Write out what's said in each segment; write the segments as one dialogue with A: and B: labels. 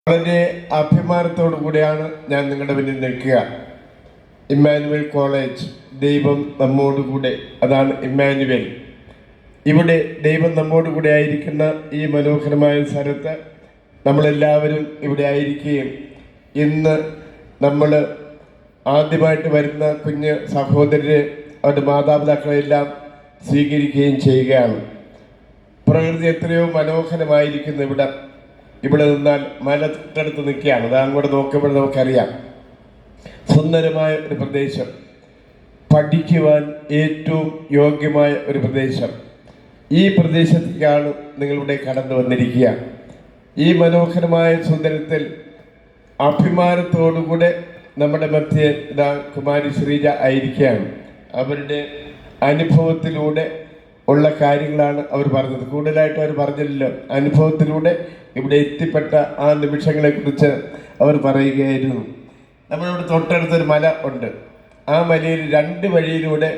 A: വളരെ അഭിമാനത്തോടു കൂടിയാണ് ഞാൻ നിങ്ങളുടെ മുന്നിൽ നിൽക്കുക. ഇമ്മാനുവൽ കോളേജ്, ദൈവം നമ്മോടുകൂടെ, അതാണ് ഇമ്മാനുവൽ. ഇവിടെ ദൈവം നമ്മോടുകൂടെ ആയിരിക്കുന്ന ഈ മനോഹരമായ സ്ഥലത്ത് നമ്മളെല്ലാവരും ഇവിടെ ആയിരിക്കുകയും ഇന്ന് നമ്മൾ ആദ്യമായിട്ട് വരുന്ന കുഞ്ഞ് സഹോദരരെ അവരുടെ മാതാപിതാക്കളെല്ലാം സ്വീകരിക്കുകയും ചെയ്യുകയാണ്. പ്രകൃതി എത്രയോ മനോഹരമായിരിക്കുന്നു. ഇവിടെ നിന്നാൽ മല തൊട്ടടുത്ത് നിൽക്കുകയാണ്. അത് അങ്ങോട്ട് നോക്കുമ്പോൾ നമുക്കറിയാം. സുന്ദരമായ ഒരു പ്രദേശം, പഠിക്കുവാൻ ഏറ്റവും യോഗ്യമായ ഒരു പ്രദേശം. ഈ പ്രദേശത്തേക്കാണ് നിങ്ങളിവിടെ കടന്നു വന്നിരിക്കുക. ഈ മനോഹരമായ സുന്ദരത്തിൽ അഭിമാനത്തോടുകൂടെ നമ്മുടെ മധ്യേ കുമാരി ശ്രീജ ആയിരിക്കുകയാണ്. അവരുടെ അനുഭവത്തിലൂടെ ഉള്ള കാര്യങ്ങളാണ് അവർ പറഞ്ഞത്. കൂടുതലായിട്ട് അവർ പറഞ്ഞില്ലല്ലോ. അനുഭവത്തിലൂടെ ഇവിടെ എത്തിപ്പെട്ട ആ നിമിഷങ്ങളെക്കുറിച്ച് അവർ പറയുകയായിരുന്നു. നമ്മളിവിടെ തൊട്ടടുത്തൊരു മല ഉണ്ട്. ആ മലയിൽ 2 വഴിയിലൂടെ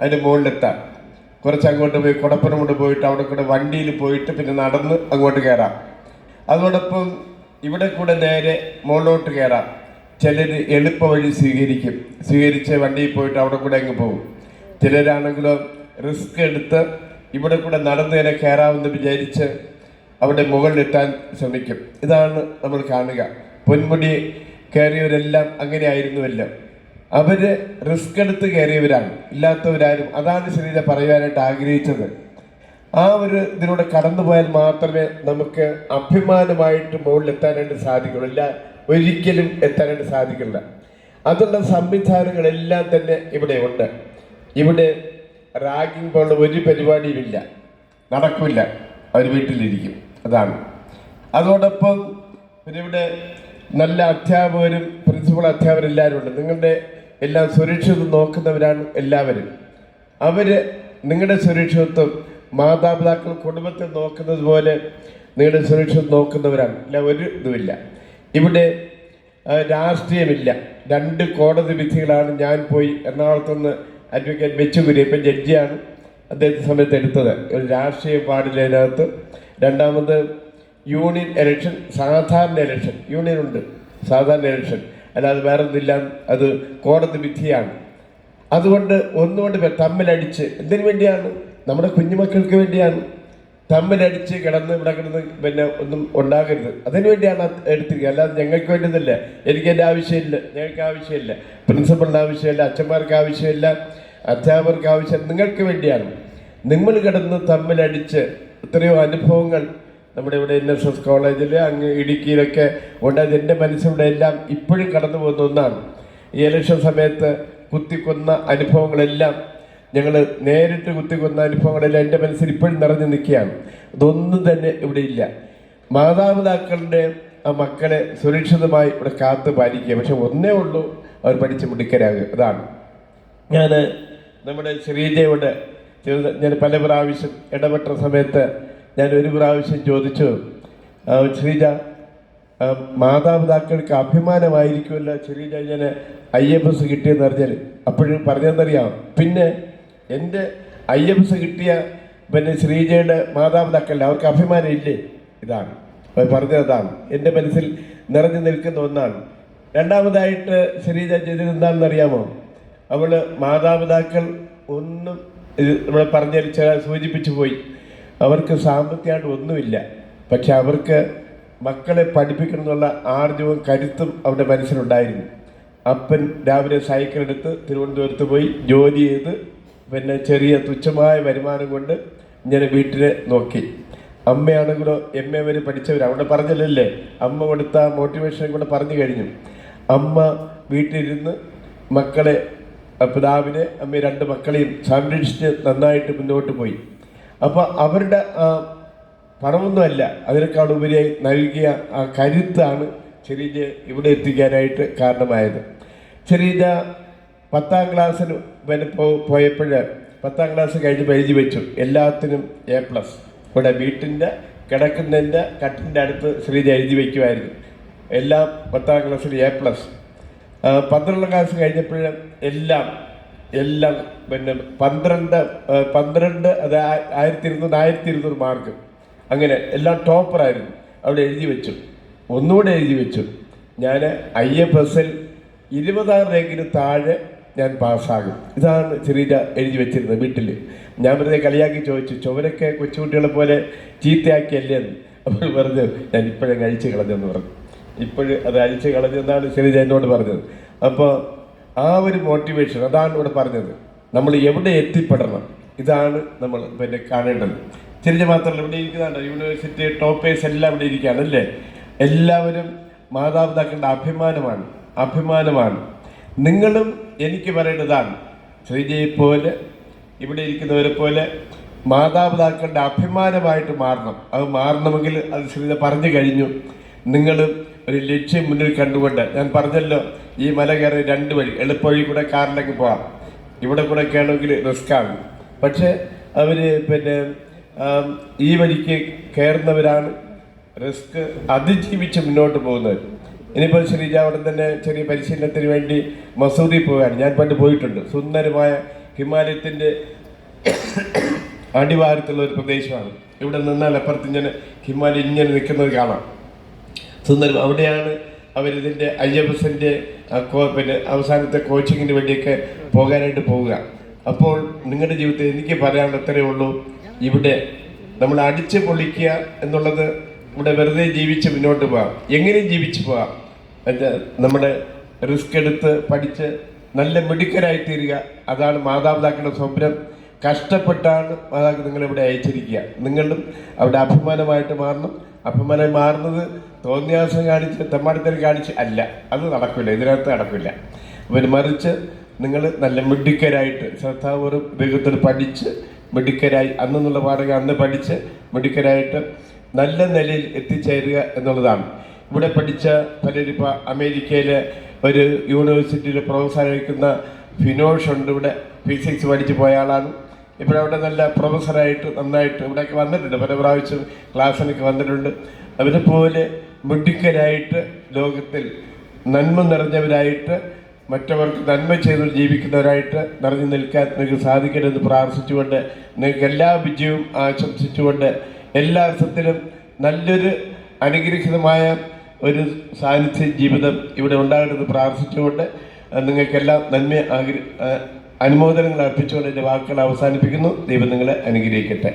A: അതിൻ്റെ മുകളിലെത്താം. കുറച്ച് അങ്ങോട്ട് പോയി കുടപ്പുറം കൊണ്ട് പോയിട്ട് അവിടെ കൂടെ വണ്ടിയിൽ പോയിട്ട് പിന്നെ നടന്ന് അങ്ങോട്ട് കയറാം. അതോടൊപ്പം ഇവിടെ കൂടെ നേരെ മുകളിലോട്ട് കയറാം. ചിലർ എളുപ്പ വഴി സ്വീകരിച്ച് വണ്ടിയിൽ പോയിട്ട് അവിടെ കൂടെ അങ്ങ് പോകും. ചിലരാണെങ്കിലോ റിസ്ക് എടുത്ത് ഇവിടെ കൂടെ നടന്നു തന്നെ കയറാമെന്ന് വിചാരിച്ച് അവിടെ മുകളിലെത്താൻ ശ്രമിക്കും. ഇതാണ് നമ്മൾ കാണുക. പൊന്മുടി കയറിയവരെല്ലാം അങ്ങനെ ആയിരുന്നുവല്ലോ. അവർ റിസ്ക് എടുത്ത് കയറിയവരാണ്, ഇല്ലാത്തവരാരും. അതാണ് ശ്രീജ പറയുവാനായിട്ട് ആഗ്രഹിച്ചത്. ആ ഒരു ഇതിലൂടെ കടന്നു പോയാൽ മാത്രമേ നമുക്ക് അഭിമാനമായിട്ട് മുകളിലെത്താനായിട്ട് സാധിക്കുള്ളൂ. ഒരിക്കലും എത്താനായിട്ട് സാധിക്കില്ല. അതുള്ള സംവിധാനങ്ങളെല്ലാം തന്നെ ഇവിടെ ഉണ്ട്. ഇവിടെ റാഗിങ് പോലുള്ള ഒരു പരിപാടിയുമില്ല, നടക്കില്ല. അവർ വീട്ടിലിരിക്കും. അതാണ്. അതോടൊപ്പം പിന്നെ ഇവിടെ നല്ല അധ്യാപകരും പ്രിൻസിപ്പൽ അധ്യാപകരും എല്ലാവരും ഉണ്ട്. നിങ്ങളുടെ എല്ലാം സുരക്ഷിതത്വം നോക്കുന്നവരാണ് എല്ലാവരും. അവർ നിങ്ങളുടെ സുരക്ഷിതത്വം മാതാപിതാക്കൾ കുടുംബത്തെ നോക്കുന്നത് പോലെ നിങ്ങളുടെ സുരക്ഷിതത്വം നോക്കുന്നവരാണ്. ഒരു ഇതുമില്ല ഇവിടെ. രാഷ്ട്രീയമില്ല. 2 കോടതി വിധികളാണ് ഞാൻ പോയി എറണാകുളത്തുനിന്ന് അഡ്വക്കേറ്റ് ബെച്ചുകുരി, ഇപ്പം ജഡ്ജിയാണ്, അദ്ദേഹത്തെ സമയത്ത് എടുത്തത്. ഒരു രാഷ്ട്രീയം പാടില്ല അതിനകത്ത്. രണ്ടാമത് യൂണിയൻ ഇലക്ഷൻ, സാധാരണ ഇലക്ഷൻ. യൂണിയൻ ഉണ്ട്, സാധാരണ ഇലക്ഷൻ, അല്ലാതെ വേറെ ഒന്നില്ല. അത് കോടതി വിധിയാണ്. അതുകൊണ്ട് ഒന്നുകൊണ്ട് തമ്മിലടിച്ച് എന്തിനു വേണ്ടിയാണ്? നമ്മുടെ കുഞ്ഞുമക്കൾക്ക് വേണ്ടിയാണ്. തമ്മിലടിച്ച് ഇവിടെ കിടന്ന് പിന്നെ ഒന്നും ഉണ്ടാകരുത്. അതിനു വേണ്ടിയാണ് എടുത്തിരിക്കുക. അല്ലാതെ ഞങ്ങൾക്ക് വേണ്ടിയതല്ല. എനിക്ക് എൻ്റെ ആവശ്യമില്ല, ഞങ്ങൾക്ക് ആവശ്യമില്ല, പ്രിൻസിപ്പളിന് ആവശ്യമില്ല, അച്ഛന്മാർക്ക് ആവശ്യമില്ല, അധ്യാപകർക്ക് ആവശ്യം. നിങ്ങൾക്ക് വേണ്ടിയാണ്. നിങ്ങൾ കിടന്ന് തമ്മിലടിച്ച് എത്രയോ അനുഭവങ്ങൾ നമ്മുടെ ഇവിടെ NSS കോളേജിൽ അങ്ങ് ഇടുക്കിയിലൊക്കെ ഉണ്ട്. എൻ്റെ മനസ്സിലൂടെ എല്ലാം ഇപ്പോഴും കടന്നു പോകുന്ന ഒന്നാണ്. ഈ ഇലക്ഷൻ സമയത്ത് കുത്തിക്കൊന്ന അനുഭവങ്ങളെല്ലാം, ഞങ്ങൾ നേരിട്ട് കുത്തിക്കൊന്ന അനുഭവങ്ങളെല്ലാം എൻ്റെ മനസ്സിൽ ഇപ്പോഴും നിറഞ്ഞു നിൽക്കുകയാണ്. അതൊന്നും തന്നെ ഇവിടെ ഇല്ല. മാതാപിതാക്കളുടെ ആ മക്കളെ സുരക്ഷിതമായി ഇവിടെ കാത്തു പാലിക്കുക. പക്ഷെ ഒന്നേ ഉള്ളൂ, അവർ പഠിച്ച് മിടുക്കരാകുക. അതാണ്. ഞാൻ നമ്മുടെ ശ്രീജയോട് ഞാൻ പല പ്രാവശ്യം ഇടപെട്ട സമയത്ത് ഞാൻ ഒരു പ്രാവശ്യം ചോദിച്ചു, ശ്രീജ, മാതാപിതാക്കൾക്ക് അഭിമാനമായിരിക്കുമല്ലോ ശ്രീജ ഞാൻ IAS കിട്ടിയെന്ന് അറിഞ്ഞാൽ. അപ്പോഴും പറഞ്ഞതെന്നറിയാം, പിന്നെ എൻ്റെ IAS കിട്ടിയ പിന്നെ ശ്രീജയുടെ മാതാപിതാക്കളല്ല, അവർക്ക് അഭിമാനം ഇല്ലേ? ഇതാണ് പറഞ്ഞതാണ്. എൻ്റെ മനസ്സിൽ നിറഞ്ഞു നിൽക്കുന്ന ഒന്നാണ്. രണ്ടാമതായിട്ട് ശ്രീജ ചെയ്തത് എന്താണെന്നറിയാമോ? അവൾ മാതാപിതാക്കൾ ഒന്നും ഇവിടെ സൂചിപ്പിച്ചു പോയി. അവർക്ക് സാമ്പത്തികമായിട്ട് ഒന്നുമില്ല, പക്ഷെ അവർക്ക് മക്കളെ പഠിപ്പിക്കണം എന്നുള്ള ആർജവും കരുത്തും അവരുടെ മനസ്സിലുണ്ടായിരുന്നു. അപ്പൻ രാവിലെ സൈക്കിൾ എടുത്ത് തിരുവനന്തപുരത്ത് പോയി ജോലി ചെയ്ത് പിന്നെ ചെറിയ തുച്ഛമായ വരുമാനം കൊണ്ട് ഇങ്ങനെ വീട്ടിൽ നോക്കി. അമ്മയാണെങ്കിലോ MA വരെ പഠിച്ചവർ. അവിടെ പറഞ്ഞല്ലേ, അമ്മ കൊടുത്ത മോട്ടിവേഷൻ കൂടെ പറഞ്ഞു കഴിഞ്ഞു. അമ്മ വീട്ടിലിരുന്ന് മക്കളെ, പിതാവിനെ, അമ്മയെ 2 മക്കളെയും സംരക്ഷിച്ച് നന്നായിട്ട് മുന്നോട്ട് പോയി. അപ്പോൾ അവരുടെ പണമൊന്നുമല്ല, അതിനേക്കാൾ ഉപരിയായി നൽകിയ ആ കരുത്താണ് ശ്രീജ ഇവിടെ എത്തിക്കാനായിട്ട് കാരണമായത്. ശ്രീജ 10ാം ക്ലാസ്സിന് പിന്നെ പോയപ്പോൾ 10ാം ക്ലാസ് കഴിഞ്ഞ് എഴുതി വെച്ചു എല്ലാത്തിനും A+. ഇവിടെ വീട്ടിൻ്റെ കിടക്കുന്നതിൻ്റെ കട്ടിൻ്റെ അടുത്ത് ശ്രീജ എഴുതി വയ്ക്കുമായിരുന്നു. എല്ലാം 10ാം ക്ലാസ്സിൽ A+. 12ാം ക്ലാസ് കഴിഞ്ഞപ്പോഴും എല്ലാം പിന്നെ 12 അത് 1200 മാർക്ക്, അങ്ങനെ എല്ലാം ടോപ്പറായിരുന്നു. അവിടെ എഴുതി വെച്ചു. ഒന്നുകൂടെ എഴുതി വെച്ചു. ഞാൻ IFSൽ 20-ാം റാങ്കിന് താഴെ ഞാൻ പാസ്സാകും. ഇതാണ് ശ്രീജ എഴുതി വെച്ചിരുന്നത് വീട്ടിൽ. ഞാൻ വെറുതെ കളിയാക്കി ചോദിച്ചു, ചുവരൊക്കെ കൊച്ചുകുട്ടികളെ പോലെ ചീത്തയാക്കിയല്ലേ എന്ന്. അപ്പോൾ പറഞ്ഞു, ഞാൻ ഇപ്പോഴും അഴിച്ചു കളഞ്ഞെന്ന് പറഞ്ഞു. ഇപ്പോഴും അത് അഴിച്ചു കളഞ്ഞെന്നാണ് ശ്രീജ എന്നോട് പറഞ്ഞത്. അപ്പോൾ ആ ഒരു മോട്ടിവേഷൻ, അതാണ് ഇവിടെ പറഞ്ഞത്. നമ്മൾ എവിടെ എത്തിപ്പെടണം, ഇതാണ് നമ്മൾ പിന്നെ കാണേണ്ടത്. ശ്രീജ മാത്രമല്ല, ഇവിടെ ഇരിക്കുന്നതാണ് യൂണിവേഴ്സിറ്റി ടോപ്പേഴ്സ് എല്ലാം ഇവിടെ ഇരിക്കുകയാണ് അല്ലേ. എല്ലാവരും മാതാപിതാക്കളുടെ അഭിമാനമാണ്. നിങ്ങളും എനിക്ക് പറയേണ്ടതാണ്, ശ്രീജയെ പോലെ ഇവിടെ ഇരിക്കുന്നവരെ പോലെ മാതാപിതാക്കളുടെ അഭിമാനമായിട്ട് മാറണം. അത് മാറണമെങ്കിൽ അത് ശ്രീജ പറഞ്ഞു കഴിഞ്ഞു. നിങ്ങൾ ഒരു ലക്ഷ്യം മുന്നിൽ കണ്ടുകൊണ്ട്, ഞാൻ പറഞ്ഞല്ലോ, ഈ മല കയറി 2 വഴി, എളുപ്പവഴി കൂടെ കാറിലേക്ക് പോകാം, ഇവിടെ കൂടെ ഒക്കെ ആണെങ്കിൽ റിസ്ക് ആകും. പക്ഷേ അവർ പിന്നെ ഈ വഴിക്ക് കയറുന്നവരാണ് റിസ്ക് അതിജീവിച്ച് മുന്നോട്ട് പോകുന്നവർ. ഇനിയിപ്പോൾ ശ്രീജ അവിടെ തന്നെ ചെറിയ പരിശീലനത്തിന് വേണ്ടി മസൂറി പോവുകയാണ്. ഞാൻ പണ്ട് പോയിട്ടുണ്ട്. സുന്ദരമായ ഹിമാലയത്തിൻ്റെ അടിവാരത്തുള്ള ഒരു പ്രദേശമാണ്. ഇവിടെ നിന്നാൽ അപ്പുറത്ത് ഇങ്ങനെ ഹിമാലയം ഇങ്ങനെ നിൽക്കുന്നത് കാണാം, സുന്ദരം. അവിടെയാണ് അവരിതിൻ്റെ IFSൻ്റെ പിന്നെ അവസാനത്തെ കോച്ചിങ്ങിന് വേണ്ടിയൊക്കെ പോകാനായിട്ട് പോവുക. അപ്പോൾ നിങ്ങളുടെ ജീവിതത്തിൽ എനിക്ക് പറയാനുള്ള അത്രയേ ഉള്ളൂ, ഇവിടെ നമ്മൾ അടിച്ച് പൊളിക്കുക എന്നുള്ളത്, ഇവിടെ വെറുതെ ജീവിച്ച് മുന്നോട്ട് പോകാം. എങ്ങനെയും ജീവിച്ച് പോകാം. നമ്മുടെ റിസ്ക് എടുത്ത് പഠിച്ച് നല്ല മിടുക്കരായി തീരുക, അതാണ് മാതാപിതാക്കളുടെ സ്വപ്നം. കഷ്ടപ്പെട്ടാണ് മാതാപിതാക്കൾ നിങ്ങളിവിടെ അയച്ചിരിക്കുക. നിങ്ങളും അവിടെ അഭിമാനമായിട്ട് മാറണം. അഭിമാനം മാറുന്നത് തോന്നിയാസം കാണിച്ച് തെമ്മാടിത്തരം കാണിച്ച് അല്ല, അത് നടക്കില്ല, ഇതിനകത്ത് നടക്കില്ല. പിന്നെ മറിച്ച് നിങ്ങൾ നല്ല മിടുക്കരായിട്ട് ശ്രദ്ധാപൂർവ്വം വേഗത്തിൽ പഠിച്ച് മിടുക്കരായി, അന്നുള്ള പാഠങ്ങൾ അന്ന് പഠിച്ച് മിടുക്കരായിട്ട് നല്ല നിലയിൽ എത്തിച്ചേരുക എന്നുള്ളതാണ്. ഇവിടെ പഠിച്ച പലരും, ഇപ്പോൾ അമേരിക്കയിലെ ഒരു യൂണിവേഴ്സിറ്റിയിൽ പ്രൊഫസറായിരിക്കുന്ന ഫിനോഷ് ഉണ്ട്. ഇവിടെ ഫിസിക്സ് പഠിച്ച് പോയ ആളാണ്. ഇപ്പോഴവിടെ നല്ല പ്രൊഫസറായിട്ട് നന്നായിട്ട് ഇവിടെയൊക്കെ വന്നിട്ടുണ്ട്, പല പ്രാവശ്യം ക്ലാസ്സിനൊക്കെ വന്നിട്ടുണ്ട്. അവരെ പോലെ മിടുക്കരായിട്ട് ലോകത്തിൽ നന്മ നിറഞ്ഞവരായിട്ട് മറ്റവർക്ക് നന്മ ചെയ്ത് ജീവിക്കുന്നവരായിട്ട് നിറഞ്ഞു നിൽക്കാൻ നിങ്ങൾക്ക് സാധിക്കണമെന്ന് പ്രാർത്ഥിച്ചുകൊണ്ട്, നിങ്ങൾക്ക് എല്ലാ വിജയവും ആശംസിച്ചുകൊണ്ട്, എല്ലാ അർത്ഥത്തിലും നല്ലൊരു അനുഗ്രഹീതമായ ഒരു സാന്നിധ്യ ജീവിതം ഇവിടെ ഉണ്ടാകണമെന്ന് പ്രാർത്ഥിച്ചുകൊണ്ട്, നിങ്ങൾക്കെല്ലാം നന്മ അനുമോദനങ്ങൾ അർപ്പിച്ചുകൊണ്ട് എൻ്റെ വാക്കുകൾ അവസാനിപ്പിക്കുന്നു. ദൈവം നിങ്ങളെ അനുഗ്രഹിക്കട്ടെ.